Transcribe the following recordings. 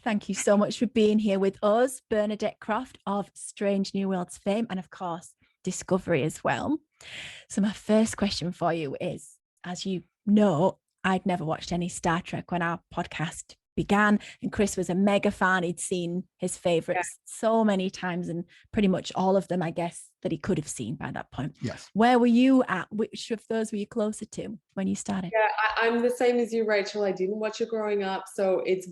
Thank you so much for being here with us, Bernadette Croft of Strange New Worlds fame, and of course, Discovery as well. So my first question for you is, as you know, I'd never watched any Star Trek when our podcast began, and Chris was a mega fan. He'd seen his favorites so many times, and pretty much all of them, I guess, that he could have seen by that point. Yes. Where were you at? Which of those were you closer to when you started? Yeah, I'm the same as you, Rachel. I didn't watch it growing up, so it's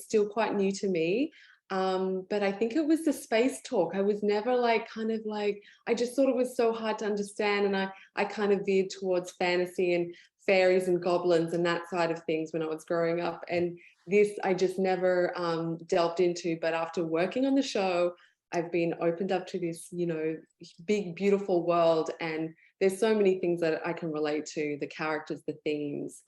still quite new to me. But I think it was the space talk. I was never like, I just thought it was so hard to understand. And I kind of veered towards fantasy and fairies and goblins and that side of things when I was growing up. And this, I just never delved into. But after working on the show, I've been opened up to this, big, beautiful world. And there's so many things that I can relate to, the characters, the themes,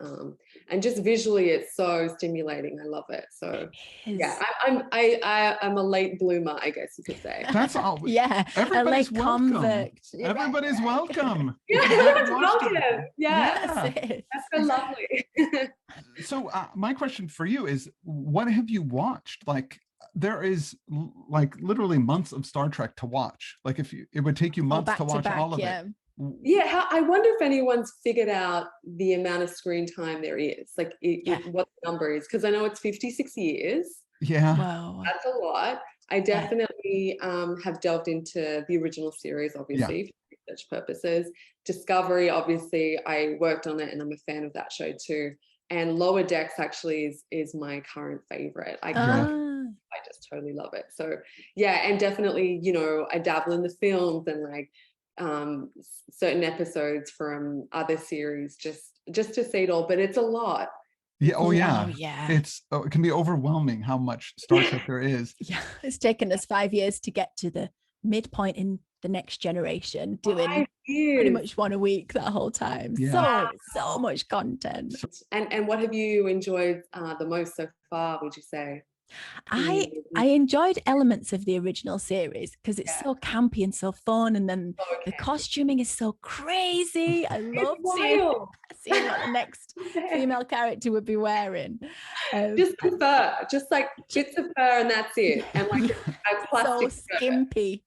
and just visually, it's so stimulating. I love it. So yeah, I'm a late bloomer, I guess you could say. That's all. Yeah, everybody's welcome. Convert. Everybody's welcome. Yeah, everyone's welcome. Yeah, that's so lovely. So my question for you is, what have you watched? Like, there is like literally months of Star Trek to watch. Like, it would take you months to watch all of it. Yeah, I wonder if anyone's figured out the amount of screen time there is, like what the number is, because I know it's 56 years. Yeah. Wow. That's a lot. I definitely have delved into the original series, obviously, for research purposes. Discovery, obviously, I worked on it and I'm a fan of that show too. And Lower Decks actually is my current favorite. I just totally love it. So yeah, and definitely, I dabble in the films and like certain episodes from other series just to see it all, but it's a lot. Yeah. It can be overwhelming how much Star Trek there is. Yeah, it's taken us 5 years to get to the midpoint in the Next Generation, doing pretty much one a week that whole time. So much content. And what have you enjoyed the most so far, would you say? I enjoyed elements of the original series because it's so campy and so fun, and then the costuming is so crazy. I love seeing what the next female character would be wearing. Just fur, just like bits of fur, and that's it. And like a plastic so skimpy,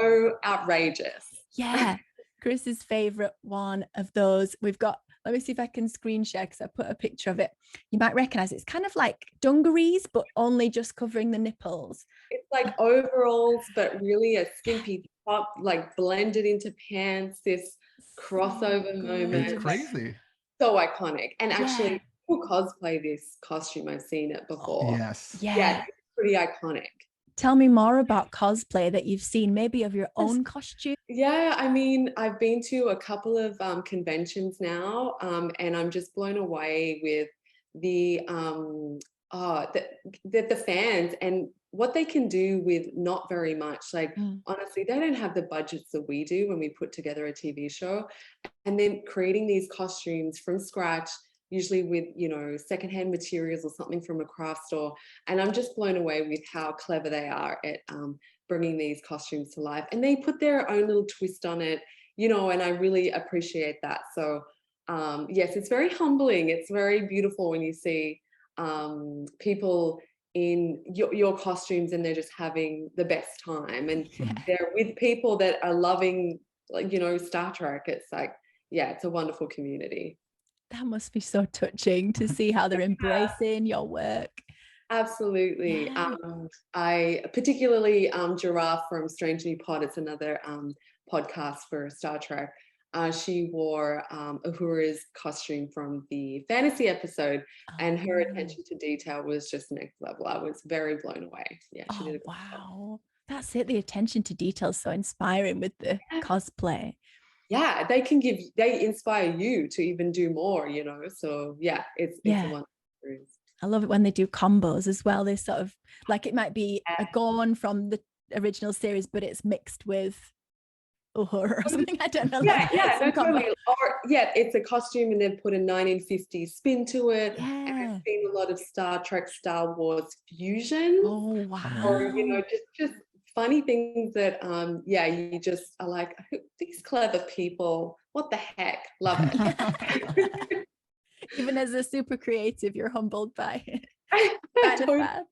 so outrageous. Yeah, Chris's favorite one of those. We've got. Let me see if I can screen share because I put a picture of it. You might recognize it. It's kind of like dungarees, but only just covering the nipples. It's like overalls, but really a skimpy top, like blended into pants, this crossover moment. It's crazy. So iconic. And actually, people cosplay this costume. I've seen it before. Yes. Yeah. It's pretty iconic. Tell me more about cosplay that you've seen, maybe of your own costume. Yeah, I mean, I've been to a couple of conventions now, and I'm just blown away with the fans and what they can do with not very much. Like, honestly, they don't have the budgets that we do when we put together a TV show, and then creating these costumes from scratch, usually with, secondhand materials or something from a craft store. And I'm just blown away with how clever they are at bringing these costumes to life. And they put their own little twist on it, and I really appreciate that. So yes, it's very humbling. It's very beautiful when you see people in your costumes and they're just having the best time. And they're with people that are loving, Star Trek. It's like, it's a wonderful community. That must be so touching to see how they're embracing your work. Absolutely. Yeah. I particularly Giraffe from Strange New Pod, it's another podcast for Star Trek. She wore Uhura's costume from the fantasy episode, and her attention to detail was just next level. I was very blown away. Yeah, she did a good job. That's it. The attention to detail is so inspiring with the cosplay. Yeah, they inspire you to even do more, so it's a wonderful experience. I love it when they do combos as well. They sort of like, it might be a Gorn from the original series, but it's mixed with Uhura or something. I don't know. Totally. Or it's a costume and they've put a 1950s spin to it. Yeah. And I've seen a lot of Star Trek, Star Wars fusion. Oh wow. Or just funny things that you just are like, these clever people, what the heck, love it. Even as a super creative, you're humbled by it. kind of Totally. fans.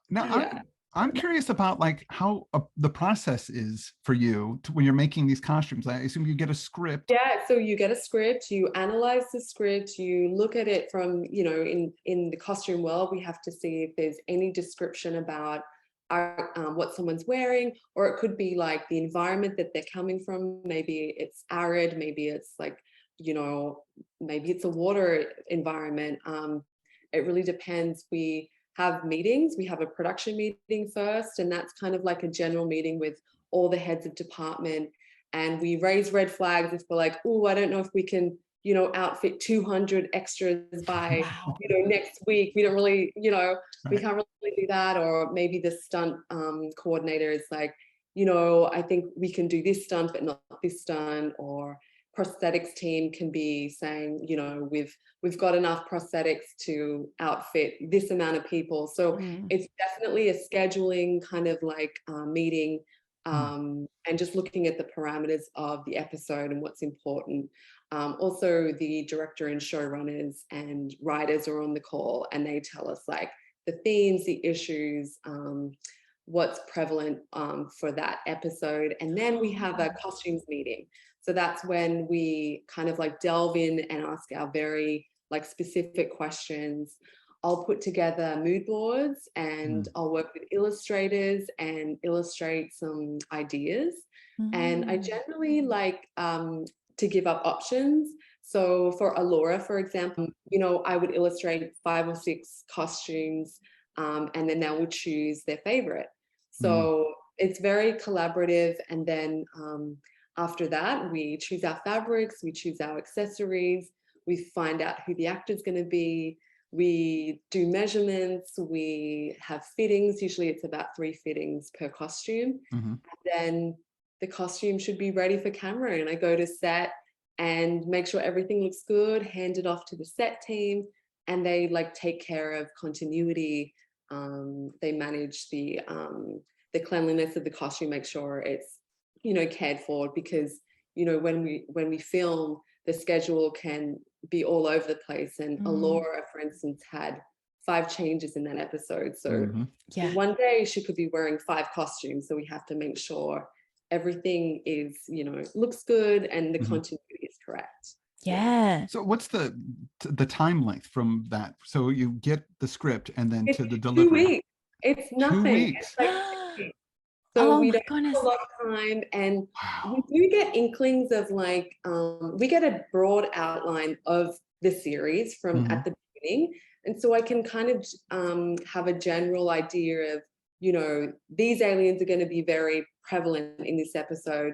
Now, Yeah. I'm curious about like how the process is for you when you're making these costumes. I assume you get a script. Yeah, so you get a script, you analyze the script, you look at it from, in the costume world, we have to see if there's any description about what someone's wearing, or it could be like the environment that they're coming from. Maybe it's arid, maybe it's like, maybe it's a water environment. It really depends. We have meetings. We have a production meeting first, and that's kind of like a general meeting with all the heads of department. And we raise red flags if we're like, oh, I don't know if we can, outfit 200 extras by, next week. We don't really, we can't really do that. Or maybe the stunt coordinator is like, I think we can do this stunt, but not this stunt. Or prosthetics team can be saying, we've got enough prosthetics to outfit this amount of people. So it's definitely a scheduling kind of like meeting, and just looking at the parameters of the episode and what's important. Also, the director and showrunners and writers are on the call, and they tell us like the themes, the issues, what's prevalent for that episode. And then we have a costumes meeting. So that's when we kind of like delve in and ask our very like specific questions. I'll put together mood boards, and I'll work with illustrators and illustrate some ideas. And I generally like to give up options. So for Alora, for example, I would illustrate 5 or 6 costumes, and then they will choose their favorite. So it's very collaborative. And then after that, we choose our fabrics, we choose our accessories, we find out who the actor's going to be, we do measurements, we have fittings. Usually it's about 3 fittings per costume. And then the costume should be ready for camera. And I go to set and make sure everything looks good, hand it off to the set team, and they like take care of continuity. They manage the cleanliness of the costume, make sure it's cared for, because when we film, the schedule can be all over the place. And Alora, for instance, had 5 changes in that episode. So one day she could be wearing 5 costumes. So we have to make sure everything is looks good and the continuity is correct. Yeah. So what's the time length from that? So you get the script and then It's to the 2 delivery. weeks. It's nothing. 2 weeks. It's like 6 weeks. So we don't have a lot of time, and we do get inklings of like, we get a broad outline of the series from at the beginning. And so I can kind of have a general idea of, these aliens are going to be very prevalent in this episode.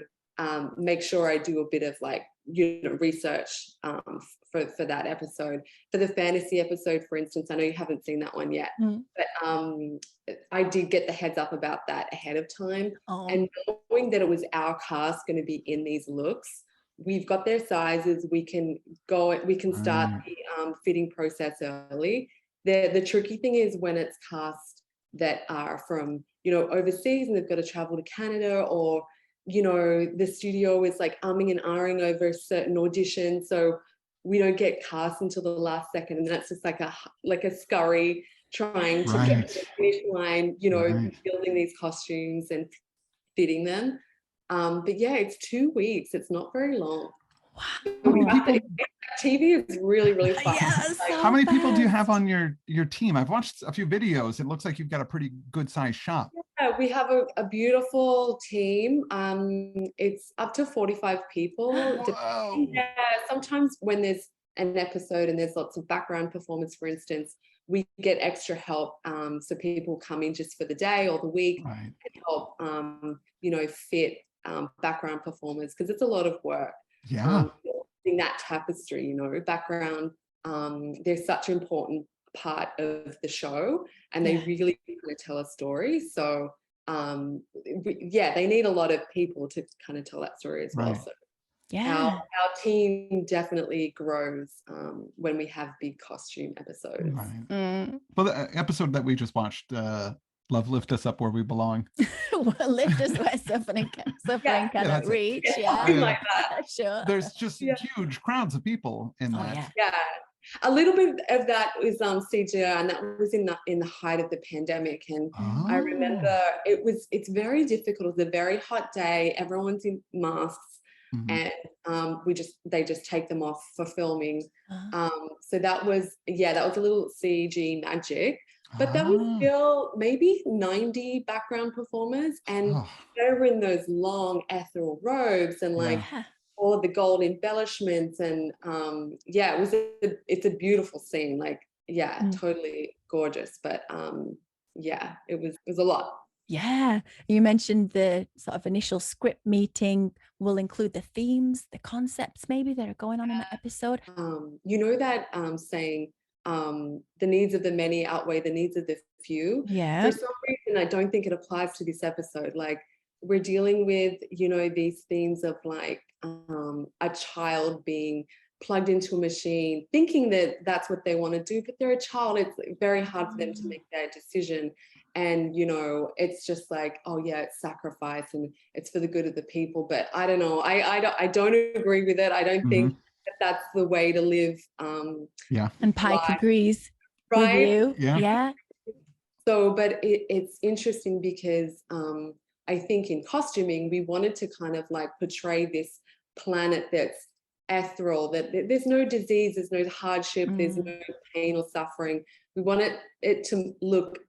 Make sure I do a bit of like, research for that episode. For the fantasy episode, for instance, I know you haven't seen that one yet, but I did get the heads up about that ahead of time. And knowing that it was our cast going to be in these looks, we've got their sizes. We can start the fitting process early. The tricky thing is when it's cast that are from overseas and they've got to travel to Canada, or the studio is like umming and ahhing over a certain audition, so we don't get cast until the last second, and that's just like a scurry trying to get to the finish line, building these costumes and fitting them. But yeah, it's 2 weeks. It's not very long. Wow. TV is really, really fun. Yes, how many people do you have on your team? I've watched a few videos. It looks like you've got a pretty good sized shop. Yeah, we have a beautiful team. It's up to 45 people. Yeah, sometimes when there's an episode and there's lots of background performance, for instance, we get extra help. So people come in just for the day or the week and help, fit background performers, because it's a lot of work. In that tapestry, background, they're such an important part of the show, and they really kind of tell a story. So they need a lot of people to kind of tell that story as well. So our team definitely grows when we have big costume episodes. Well, the episode that we just watched, Love, Lift Us Up Where We Belong. Lift us where suffering cannot reach. Something like that. Sure. There's just huge crowds of people in that. Yeah. A little bit of that was CGI, and that was in the height of the pandemic. And I remember it's very difficult. It was a very hot day. Everyone's in masks, and they just take them off for filming. So that was a little CG magic. But that was still maybe 90 background performers, and they were in those long ethereal robes and like all of the gold embellishments, and it's a beautiful scene. Like, totally gorgeous. But it was a lot. Yeah, you mentioned the sort of initial script meeting will include the themes, the concepts maybe that are going on in the episode. You know that saying, the needs of the many outweigh the needs of the few. Yeah. For some reason, I don't think it applies to this episode. Like, we're dealing with, these themes of like a child being plugged into a machine, thinking that that's what they want to do, but they're a child. It's very hard for them to make that decision. And, it's just like, oh yeah, it's sacrifice and it's for the good of the people. But I don't know. I don't agree with it. I don't think that's the way to live. And Pike life. Agrees Right? with you. Yeah. So, but it's interesting because I think in costuming, we wanted to kind of like portray this planet that's ethereal, that there's no disease, there's no hardship, there's no pain or suffering. We wanted it to look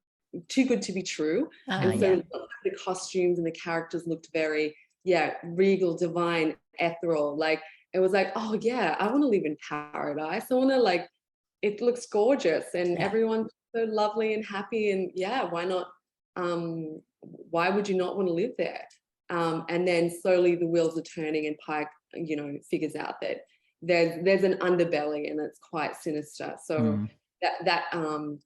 too good to be true. And so the costumes and the characters looked very, regal, divine, ethereal. Like, it was like, oh yeah, I want to live in paradise. I want to, like, it looks gorgeous and everyone's so lovely and happy, and why not? Why would you not want to live there? And then slowly the wheels are turning, and Pike, figures out that there's an underbelly, and it's quite sinister. So that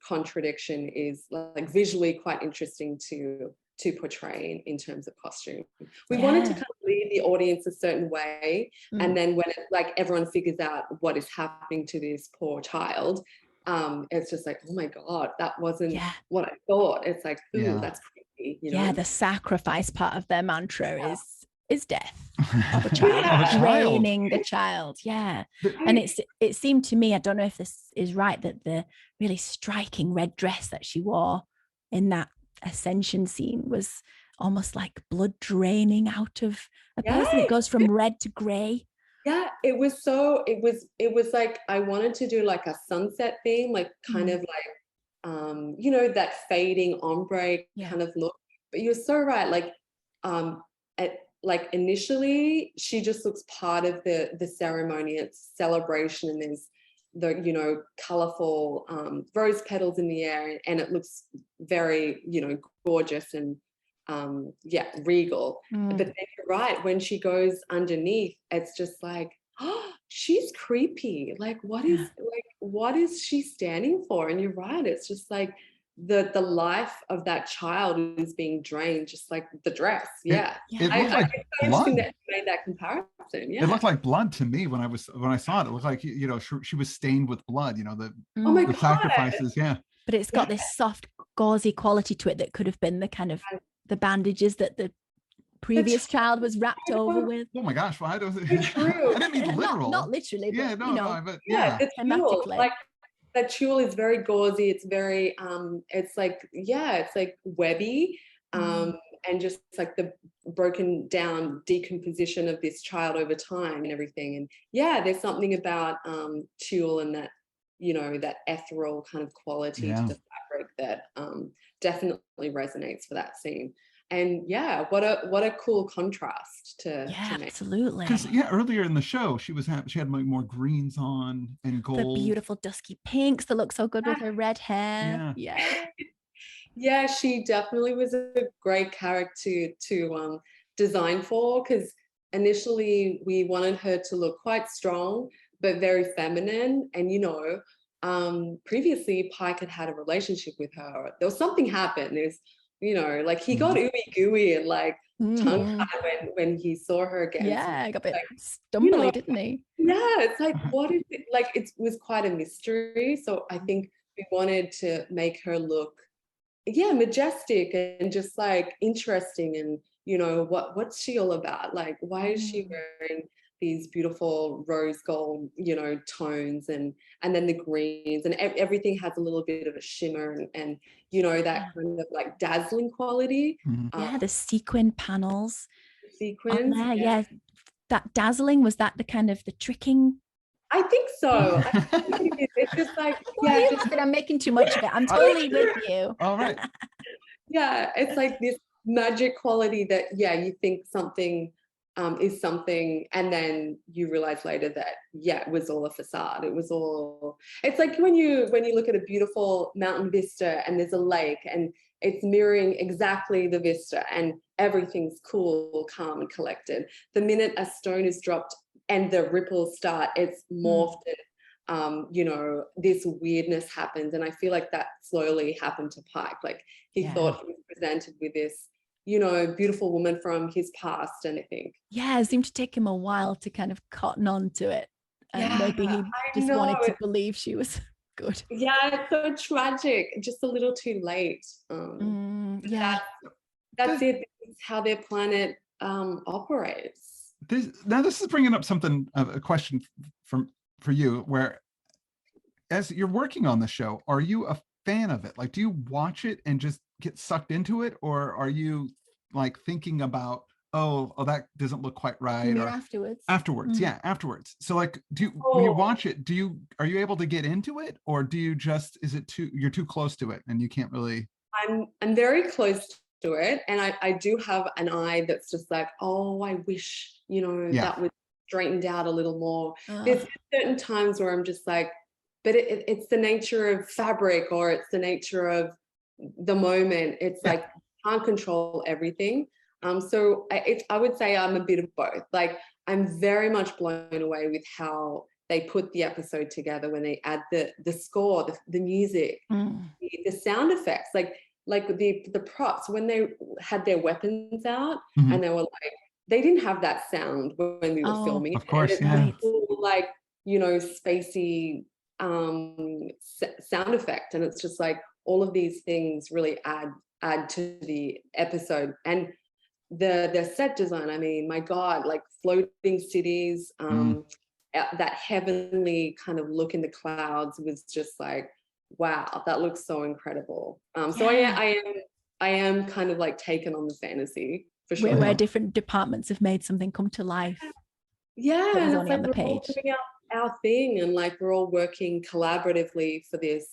contradiction is like visually quite interesting to portray in terms of costume. We wanted to kind of lead the audience a certain way, and then when everyone figures out what is happening to this poor child, it's just like, oh my God, that wasn't what I thought. It's like, ooh, that's creepy. The sacrifice part of their mantra is death of a child, draining the child. And it seemed to me, I don't know if this is right, that the really striking red dress that she wore in that ascension scene was almost like blood draining out of a person. It goes from red to gray. It was like, I wanted to do like a sunset theme, like kind of like that fading ombre kind of look. But you're so right, like initially she just looks part of the ceremony. It's celebration, and there's the colorful rose petals in the air, and it looks very gorgeous and regal. But then you're right, when she goes underneath, it's just like, oh, she's creepy. Like, what is she standing for? And you're right, it's just like the life of that child is being drained, just like the dress. It looked like blood. That you made that comparison. It looked like blood to me when I saw it. It looked like she was stained with blood. The sacrifices. But it's got this soft, gauzy quality to it that could have been the kind of the bandages that the previous child was wrapped over with. Oh my gosh! Well, I true. I didn't mean literal. Not literally. But, but it's thematically. Like, that tulle is very gauzy. It's very it's like webby, and just like the broken down decomposition of this child over time and everything. And there's something about tulle and that that ethereal kind of quality to the fabric that definitely resonates for that scene. And what a cool contrast to make. Absolutely. Because earlier in the show she had like more greens on and gold. The beautiful dusky pinks that look so good with her red hair. She definitely was a great character to design for, because initially we wanted her to look quite strong but very feminine. And previously Pike had a relationship with her. There was something happened. There's like he got ooey gooey and like tongue-tied when he saw her again. I got a bit stumbly, didn't he? It's like, what is it? Like, it was quite a mystery. So I think we wanted to make her look majestic and just like interesting, and what's she all about? Like, why is she wearing these beautiful rose gold, you know, tones, and then the greens, and everything has a little bit of a shimmer and you know, that kind of like dazzling quality. Yeah, the sequin panels. Sequins. Yeah. That dazzling, was that the kind of the tricking? I think so. I think it's just like, yeah, I'm making too much of it. I'm totally with you. All right. Yeah, it's like this magic quality that, yeah, you think something is something, and then you realize later that, yeah, it was all a facade. It was all, it's like when you look at a beautiful mountain vista and there's a lake and it's mirroring exactly the vista and everything's cool, calm and collected. The minute a stone is dropped and the ripples start, it's morphed and you know, this weirdness happens. And I feel like that slowly happened to Pike. Like he thought he was presented with this, you know, beautiful woman from his past, and I think it seemed to take him a while to kind of cotton on to it, and maybe he just wanted to believe she was good. Yeah, it's so tragic, just a little too late. That's it. It's how their planet operates. This is bringing up something, a question for you, where as you're working on the show, are you a fan of it? Like, do you watch it and just get sucked into it, or are you like thinking about, oh, that doesn't look quite right, or afterwards? Yeah, afterwards. So like, when you watch it, are you able to get into it, or do you just, you're too close to it and you can't really? I'm very close to it, and I do have an eye that's just like, oh, I wish, you know, that was straightened out a little more. There's certain times where I'm just like, but it's the nature of fabric, or it's the nature of the moment. It's like, can't control everything. So I would say I'm a bit of both. Like, I'm very much blown away with how they put the episode together when they add the score, the music, the sound effects, like the props when they had their weapons out, and they were like, they didn't have that sound when we were filming. Of course, cool, like, you know, spacey sound effect, and it's just like all of these things really add to the episode. And the set design, I mean, my God, like floating cities, that heavenly kind of look in the clouds was just like, wow, that looks so incredible. So I am kind of like taken on the fantasy for sure. Where different departments have made something come to life. Yeah, that was and only on the we're page. all doing our thing, and like we're all working collaboratively for this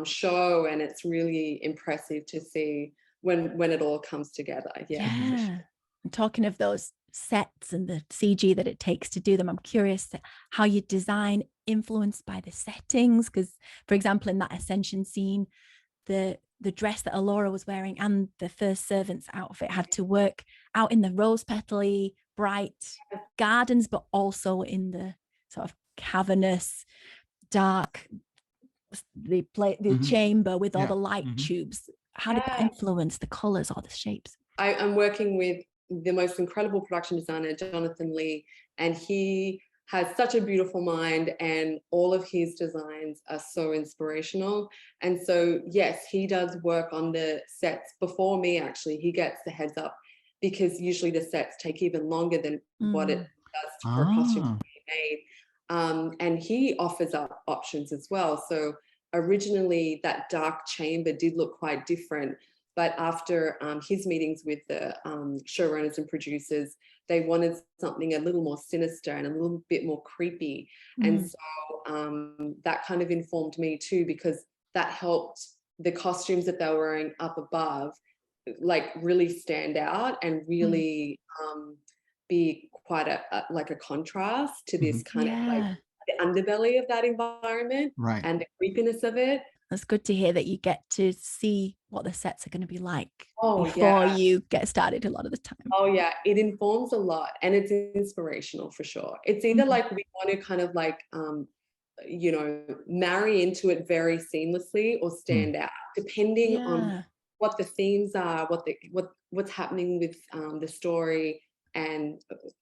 show, and it's really impressive to see when it all comes together. And talking of those sets and the CG that it takes to do them, I'm curious how you design influenced by the settings, because for example in that Ascension scene, the dress that Alora was wearing and the first servant's outfit had to work out in the rose petally bright gardens, but also in the sort of cavernous dark the chamber with all the light tubes. How did that influence the colors or the shapes? I'm working with the most incredible production designer, Jonathan Lee, and he has such a beautiful mind, and all of his designs are so inspirational. And so, yes, he does work on the sets before me, actually. He gets the heads up, because usually the sets take even longer than what it does for a costume to be made. And he offers up options as well. So originally that dark chamber did look quite different, but after his meetings with the showrunners and producers, they wanted something a little more sinister and a little bit more creepy. And so that kind of informed me too, because that helped the costumes that they were wearing up above like really stand out and really be quite a contrast to this kind of like the underbelly of that environment and the creepiness of it. That's good to hear that you get to see what the sets are going to be like before you get started a lot of the time. Oh yeah, it informs a lot, and it's inspirational for sure. It's either like we want to kind of like you know, marry into it very seamlessly or stand out, depending on what the themes are, what's happening with the story and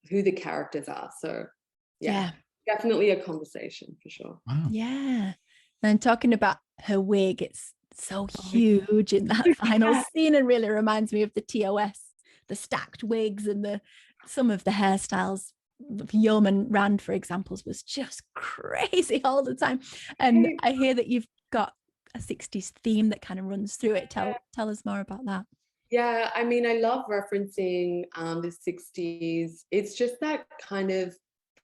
who the characters are. So definitely a conversation for sure. Wow. Yeah. And talking about her wig, it's so huge in that final scene, and really reminds me of the TOS, the stacked wigs and some of the hairstyles Yeoman Rand, for examples, was just crazy all the time. And I hear that you've got a 60s theme that kind of runs through it. Tell us more about that. Yeah, I mean, I love referencing the 60s. It's just that kind of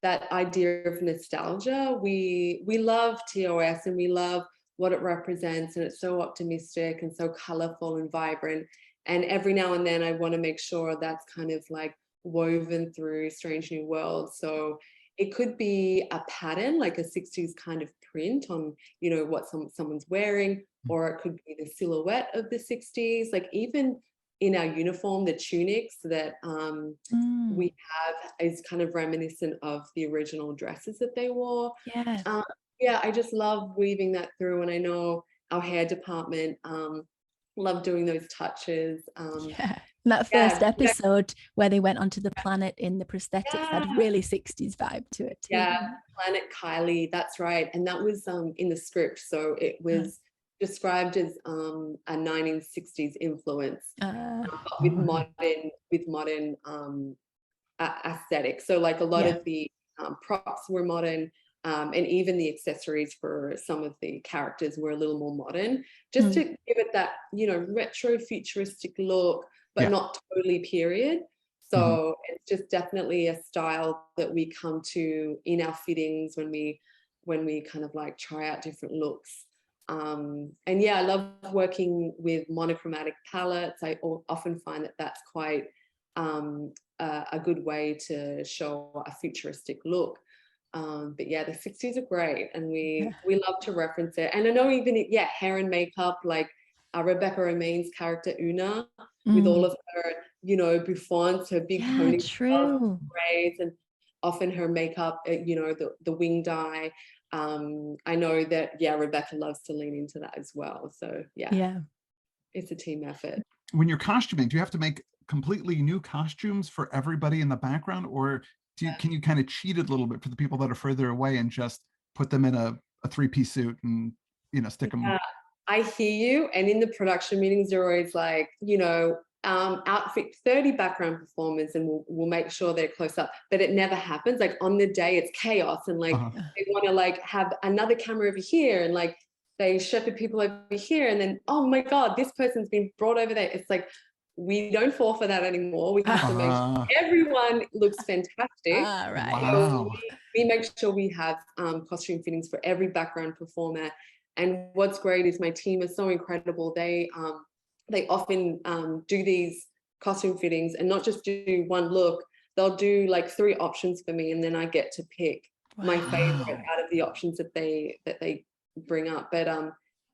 that idea of nostalgia. We love TOS and we love what it represents, and it's so optimistic and so colorful and vibrant. And every now and then I want to make sure that's kind of like woven through Strange New Worlds. So it could be a pattern, like a 60s kind of print on, you know, what someone's wearing, or it could be the silhouette of the 60s, like even in our uniform, the tunics that we have is kind of reminiscent of the original dresses that they wore. Yeah, I just love weaving that through, and I know our hair department love doing those touches. And that first episode where they went onto the planet in the prosthetics had a really 60s vibe to it too. Yeah, Planet Kylie, that's right. And that was in the script, so it was described as a 1960s influence, but with modern aesthetics. So like a lot of the props were modern, and even the accessories for some of the characters were a little more modern, just to give it that, you know, retro futuristic look, but not totally period. So it's just definitely a style that we come to in our fittings when we kind of like try out different looks. And yeah, I love working with monochromatic palettes. I often find that that's quite a good way to show a futuristic look. But yeah, the 60s are great, and we love to reference it. And I know even hair and makeup, like Rebecca Romaine's character Una, with all of her, you know, bouffants, her big ponytails, braids, and often her makeup, you know, the wing dye. I know that Rebecca loves to lean into that as well. So it's a team effort. When you're costuming, do you have to make completely new costumes for everybody in the background, or can you kind of cheat it a little bit for the people that are further away and just put them in a 3-piece suit and, you know, stick them? I hear you. And in the production meetings, they're always like, you know, outfit 30 background performers, and we'll make sure they're close up. But it never happens. Like on the day, it's chaos, and like they want to like have another camera over here, and like they shepherd people over here, and then oh my god, this person's been brought over there. It's like, we don't fall for that anymore. We have to make sure everyone looks fantastic. Wow. We make sure we have costume fittings for every background performer. And what's great is my team is so incredible. They often do these costume fittings and not just do one look. They'll do like 3 options for me, and then I get to pick my favorite out of the options that they bring up. But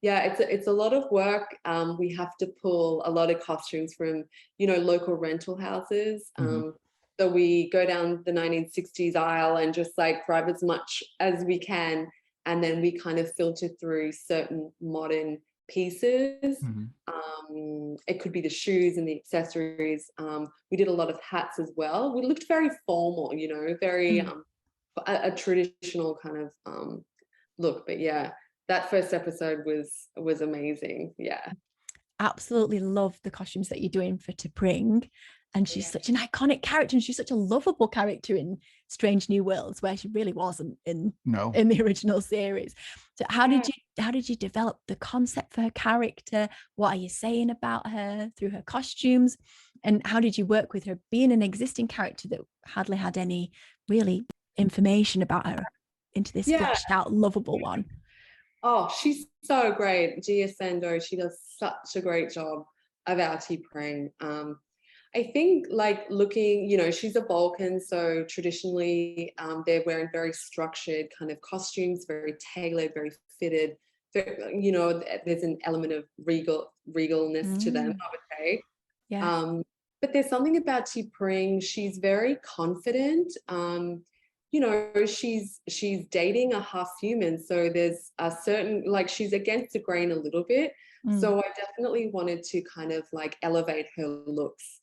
it's a lot of work. We have to pull a lot of costumes from, you know, local rental houses. So we go down the 1960s aisle and just like grab as much as we can, and then we kind of filter through certain modern pieces. It could be the shoes and the accessories. We did a lot of hats as well. We looked very formal, you know, very a traditional kind of look. But yeah, that first episode was amazing. Yeah, absolutely love the costumes that you're doing for T'Pring. And she's such an iconic character, and she's such a lovable character in Strange New Worlds, where she really wasn't in the original series. So how did you develop the concept for her character? What are you saying about her through her costumes? And how did you work with her being an existing character that hardly had any really information about her into this fleshed out, lovable one? Oh, she's so great. Gia Sando, she does such a great job of our T'Pring. I think like looking, you know, she's a Vulcan, so traditionally they're wearing very structured kind of costumes, very tailored, very fitted. You know, there's an element of regalness to them, I would say. But there's something about T'Pring. She's very confident. You know, she's dating a half human, so there's a certain, like, she's against the grain a little bit. So I definitely wanted to kind of like elevate her looks.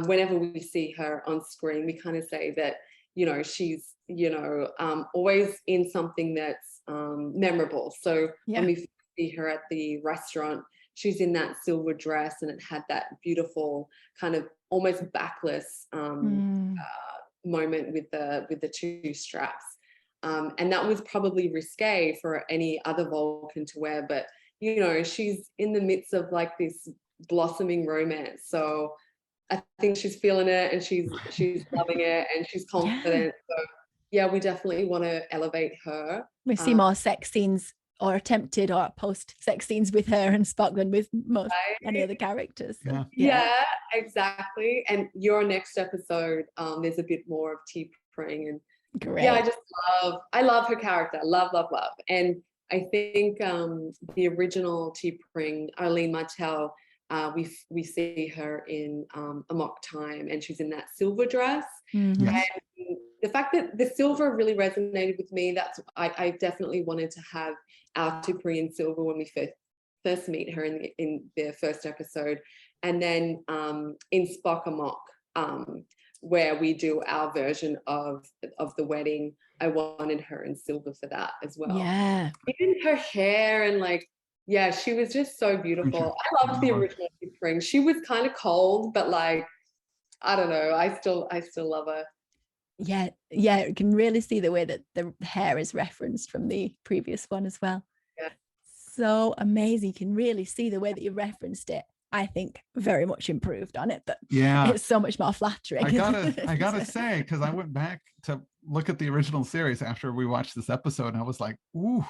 Whenever we see her on screen, we kind of say that, you know, she's, you know, always in something that's memorable. So when we see her at the restaurant, she's in that silver dress, and it had that beautiful kind of almost backless moment with the two straps. And that was probably risque for any other Vulcan to wear, but you know, she's in the midst of like this blossoming romance. So I think she's feeling it, and she's loving it, and she's confident. So yeah, we definitely want to elevate her. We see more sex scenes or attempted or post sex scenes with her and Spock than with most any other characters. So, yeah, exactly. And your next episode, there's a bit more of T'Pring, and great. Yeah, I love her character. Love. And I think the original T'Pring, Arlene Martel, we see her in Amok Time, and she's in that silver dress. Mm-hmm. And the fact that the silver really resonated with me, I definitely wanted to have our T'Pring in silver when we first meet her in the first episode. And then in Spock Amok, where we do our version of the wedding, I wanted her in silver for that as well. Yeah. Even her hair and like, yeah, she was just so beautiful. I loved the original Spring. She was kind of cold, but like, I don't know. I still love her. Yeah. You can really see the way that the hair is referenced from the previous one as well. Yeah. So amazing. You can really see the way that you referenced it. I think very much improved on it, but it's so much more flattering. I gotta say, because I went back to look at the original series after we watched this episode, and I was like, ooh,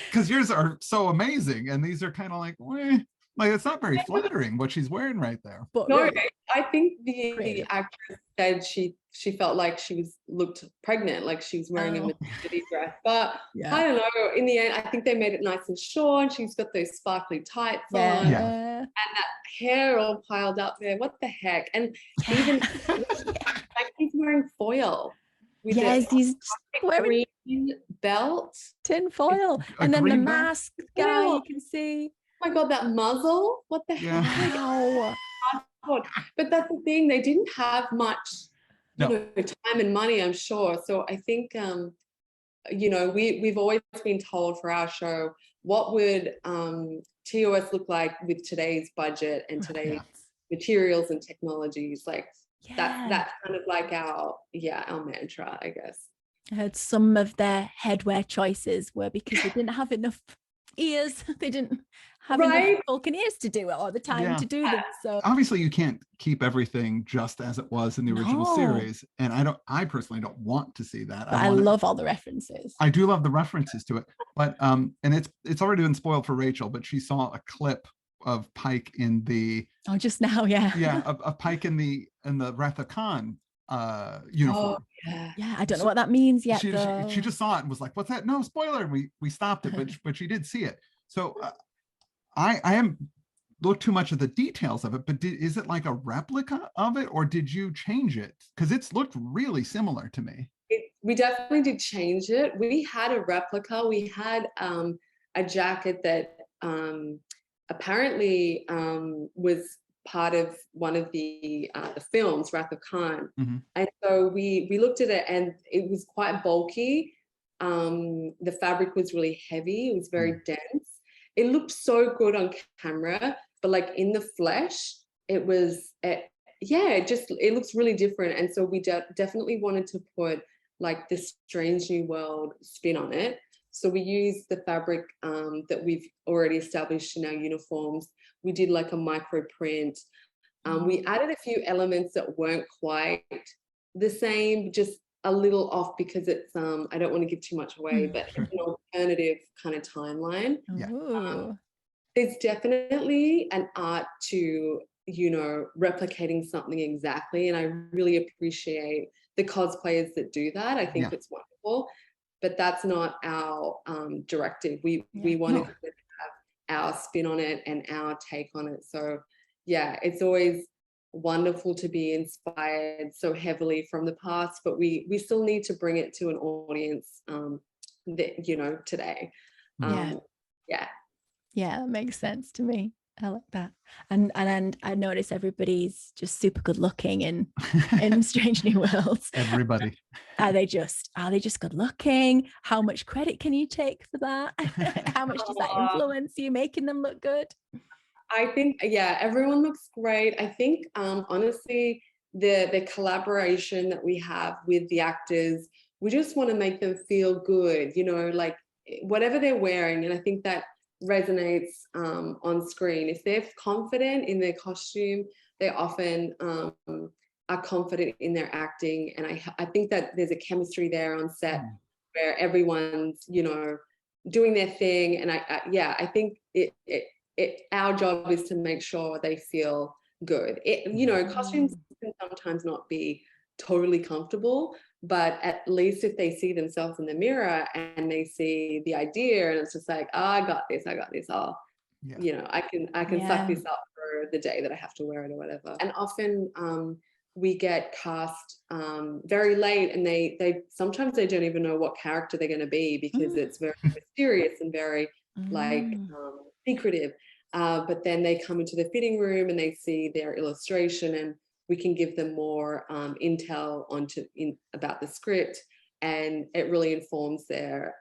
because yours are so amazing, and these are kind of like, like it's not very flattering what she's wearing right there. But no, really, I think the actress said she felt like she looked pregnant, like she was wearing a maternity dress. But I don't know. In the end, I think they made it nice and short. And she's got those sparkly tights on, and that hair all piled up there. What the heck? And even like he's wearing foil. With he's wearing green belt, tin foil, and then the mask guy you can see. Oh my god, that muzzle! What the heck? Wow. But that's the thing; they didn't have much, time and money, I'm sure. So I think, we've always been told for our show, what would TOS look like with today's budget and today's materials and technologies? Like that's kind of like our mantra, I guess. I heard some of their headwear choices were because they didn't have enough ears. They didn't have enough Vulcan ears to do it or the time to do them. So obviously you can't keep everything just as it was in the original series. And I personally don't want to see that. I love all the references. I do love the references to it. But and it's already been spoiled for Rachel, but she saw a clip of Pike in the just now, of Pike in the Wrath of Khan uniform. I don't know what that means yet. She just saw it and was like, what's that? No, spoiler. And we stopped it, but she did see it. So I am looked too much at the details of it, but is it like a replica of it, or did you change it? Because it's looked really similar to me. We definitely did change it. We had a replica. We had a jacket that apparently was part of one of the films, Wrath of Khan. Mm-hmm. And so we looked at it, and it was quite bulky. The fabric was really heavy. It was very dense. It looked so good on camera, but like in the flesh, it was, it looks really different. And so we definitely wanted to put like this Strange New World spin on it. So we used the fabric that we've already established in our uniforms. We did like a micro print. We added a few elements that weren't quite the same, just a little off because it's, I don't want to give too much away, but it's an alternative kind of timeline. There's definitely an art to, replicating something exactly. And I really appreciate the cosplayers that do that. I think it's wonderful, but that's not our directive. We wanted to have our spin on it and our take on it. So it's always wonderful to be inspired so heavily from the past, but we still need to bring it to an audience that today. That makes sense to me. I like that. And I notice everybody's just super good looking in Strange New Worlds. Everybody. Are they just good looking? How much credit can you take for that? How much does that influence you making them look good? I think, everyone looks great. I think, honestly, the collaboration that we have with the actors, we just want to make them feel good, you know, like whatever they're wearing. And I think that resonates on screen. If they're confident in their costume, they often are confident in their acting. And I think that there's a chemistry there on set where everyone's, you know, doing their thing. And I think our job is to make sure they feel good. You know, costumes can sometimes not be totally comfortable, but at least if they see themselves in the mirror and they see the idea, and it's just like, oh, I got this. I'll, you know, I can suck this up for the day that I have to wear it or whatever. And often we get cast very late, and they sometimes they don't even know what character they're going to be, because it's very mysterious and very like secretive. But then they come into the fitting room and they see their illustration, and we can give them more intel about the script, and it really informs their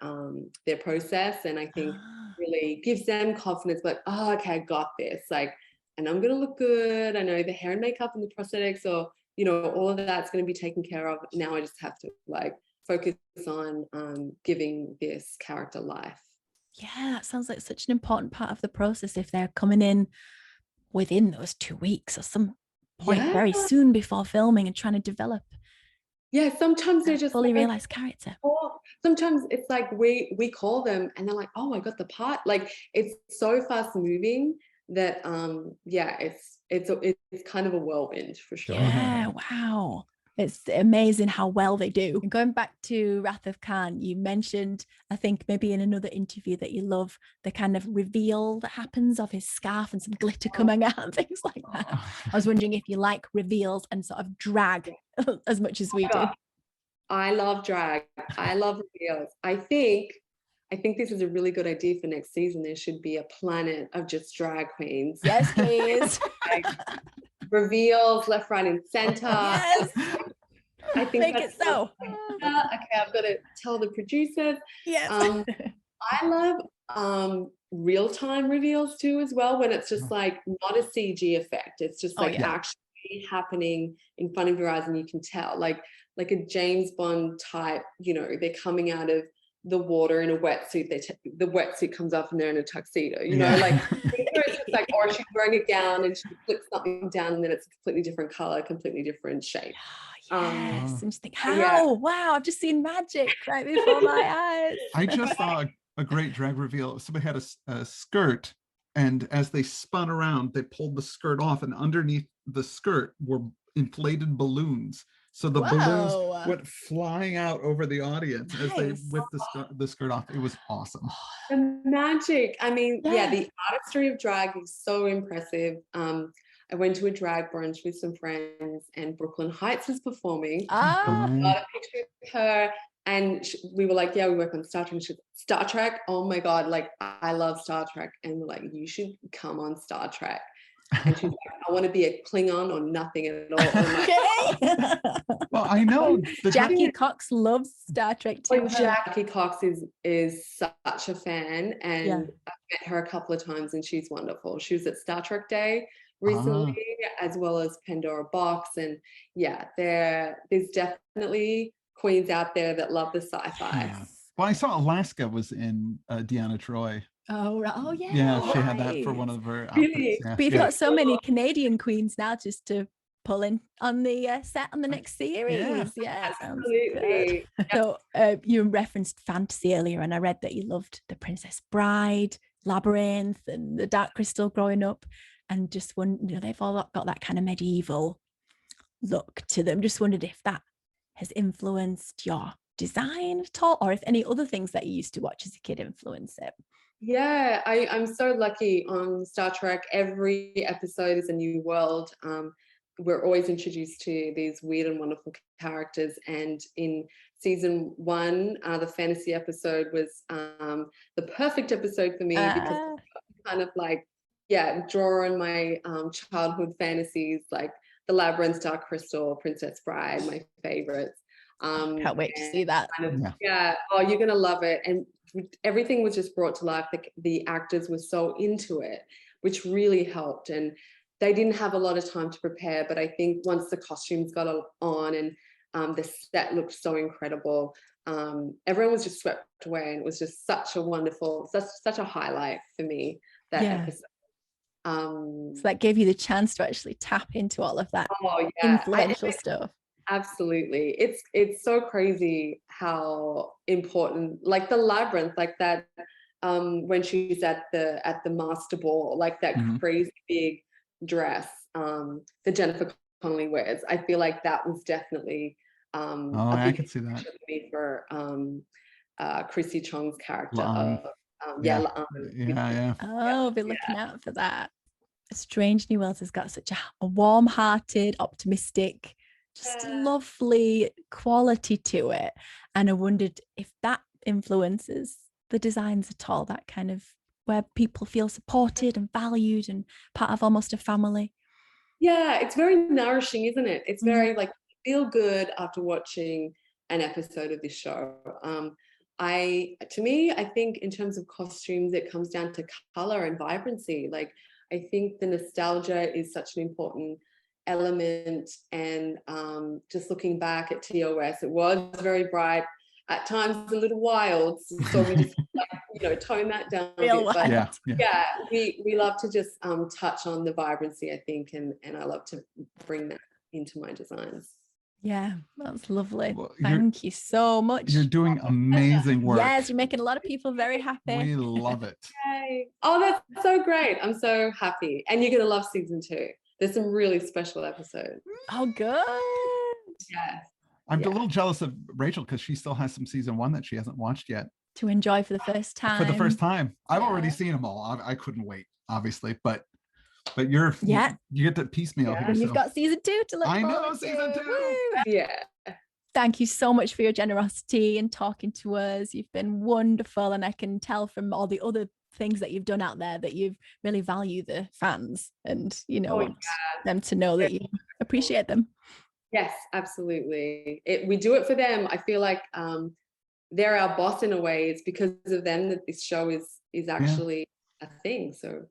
process, and I think really gives them confidence, like, oh, okay, I got this, like, and I'm gonna look good. I know the hair and makeup and the prosthetics, or you know, all of that's going to be taken care of. Now I just have to like focus on giving this character life. Yeah, that sounds like such an important part of the process if they're coming in within those 2 weeks or some point very soon before filming and trying to develop. Yeah, sometimes they're just fully realized character. Or sometimes it's like we call them and they're like, oh, I got the part. Like it's so fast moving that it's kind of a whirlwind for sure. Yeah, wow. It's amazing how well they do. And going back to Wrath of Khan, you mentioned, I think maybe in another interview, that you love the kind of reveal that happens of his scarf and some glitter coming out and things like that. I was wondering if you like reveals and sort of drag as much as we do. I love drag. I love reveals. I think this is a really good idea for next season. There should be a planet of just drag queens. Yes, please. Like, reveals left, right, and center. Yes. I think make it so. Okay, I've got to tell the producers. Yes. I love real-time reveals too, as well, when it's just like not a CG effect. It's just like actually happening in front of your eyes, and you can tell, like a James Bond type. You know, they're coming out of the water in a wetsuit. The wetsuit comes off and they're in a tuxedo. You know, like it's just like, or she's wearing a gown and she flicks something down and then it's a completely different color, completely different shape. Yes, and just think, how? Wow, I've just seen magic right before my eyes. I just saw a great drag reveal. Somebody had a skirt, and as they spun around, they pulled the skirt off, and underneath the skirt were inflated balloons. So the balloons went flying out over the audience as they whipped the skirt off. It was awesome. The magic. I mean, the artistry of drag is so impressive. I went to a drag brunch with some friends, and Brooklyn Heights was performing. I got a picture with her, and we were like, yeah, we work on Star Trek. She said, Star Trek? Oh my God, like, I love Star Trek. And we're like, you should come on Star Trek. And she's like, I want to be a Klingon or nothing at all. Okay. Well, I know Jackie Cox loves Star Trek too. Jackie Cox is such a fan, and I've met her a couple of times, and she's wonderful. She was at Star Trek Day recently, as well as Pandora Box, and there's definitely queens out there that love the sci-fi. Yeah. Well, I saw Alaska was in Deanna Troi. Oh yeah. Yeah, she had that for one of her outfits. Really? Yeah. We've got so many Canadian queens now just to pull in on the set on the next series. Yeah, sounds good. So you referenced fantasy earlier, and I read that you loved The Princess Bride, Labyrinth, and The Dark Crystal growing up, and just they've all got that kind of medieval look to them. Just wondered if that has influenced your design at all, or if any other things that you used to watch as a kid influence it. Yeah, I'm so lucky on Star Trek. Every episode is a new world. We're always introduced to these weird and wonderful characters. And in season 1, the fantasy episode was the perfect episode for me because kind of like, draw on my childhood fantasies, like The Labyrinth, Dark Crystal, Princess Bride, my favorites. Can't wait to see that. Oh, you're gonna love it. And everything was just brought to life. The actors were so into it, which really helped. And they didn't have a lot of time to prepare, but I think once the costumes got on and the set looked so incredible, everyone was just swept away, and it was just such a wonderful, such a highlight for me, that episode. So that gave you the chance to actually tap into all of that influential stuff. Absolutely. It's so crazy how important, like the labyrinth, like that, when she's at the master ball, like that crazy big dress that Jennifer Connelly wears. I feel like that was definitely I can see that for Chrissy Chong's character La'an. of Yeah. Oh, I'll be looking out for that. Strange New Worlds has got such a warm-hearted, optimistic, just lovely quality to it. And I wondered if that influences the designs at all, that kind of where people feel supported and valued and part of almost a family. Yeah, it's very nourishing, isn't it? It's very like, feel good after watching an episode of this show. To me, I think in terms of costumes, it comes down to color and vibrancy. Like, I think the nostalgia is such an important element. And just looking back at TOS, it was very bright, at times a little wild. So we just tone that down a bit. But we love to just touch on the vibrancy, I think, and I love to bring that into my designs. Yeah, that's lovely. Well, thank you so much. You're doing amazing work. Yes, you're making a lot of people very happy. We love it. Yay. Oh, that's so great. I'm so happy. And you're going to love season 2. There's some really special episodes. Oh, good. Yes. I'm a little jealous of Rachel because she still has some season 1 that she hasn't watched yet. To enjoy for the first time. For the first time. I've already seen them all. I couldn't wait, obviously, but you get the piecemeal here. You've got season 2 to look forward to. I know, season 2. Woo. Yeah. Thank you so much for your generosity and talking to us. You've been wonderful, and I can tell from all the other things that you've done out there that you've really value the fans and want them to know that you appreciate them. Yes, absolutely. We do it for them. I feel like they're our boss in a way. It's because of them that this show is actually a thing. So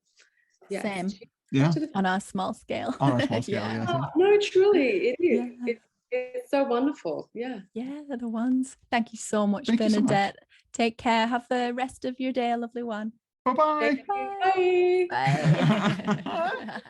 same. Yeah. On our small scale. On our small scale, No, truly, it is. Yeah. It's so wonderful. Yeah. Yeah, they're the ones. Thank you so much, Thank Bernadette. You so much. Take care. Have the rest of your day a lovely one. Bye-bye. Bye. Bye.